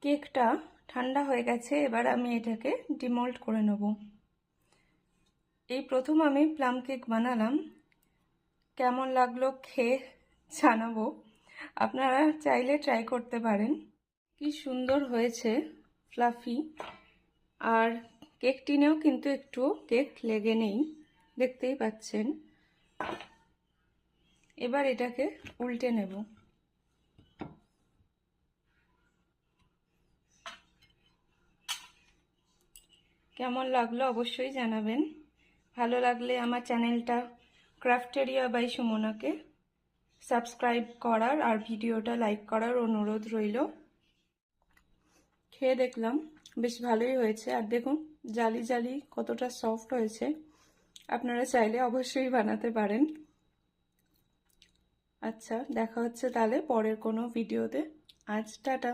কেকটা ঠান্ডা হয়ে গেছে, এবার আমি এটাকে ডিমোল্ড করে নেব। এই প্রথম আমি প্লাম কেক বানালাম, কেমন লাগলো খেয়ে জানাবো। আপনারা চাইলে ট্রাই করতে পারেন। কি সুন্দর হয়েছে, ফ্লাফি। আর কেক টিনেও কিন্তু একটু কেক লেগে নেই, দেখতেই পাচ্ছেন। এবার এটাকে উল্টে নেব। কেমন লাগলো অবশ্যই জানাবেন। ভালো লাগলে আমার চ্যানেলটা ক্রাফটেরিয়া বাই সুমনাকে সাবস্ক্রাইব করার আর ভিডিওটা লাইক করার অনুরোধ রইল। খেয়ে দেখলাম বেশ ভালোই হয়েছে, আর দেখুন জালি জালি কতটা সফট হয়েছে। আপনারা চাইলে অবশ্যই বানাতে পারেন। আচ্ছা, দেখা হচ্ছে তাহলে পরের কোনো ভিডিওতে। আজ টাটা।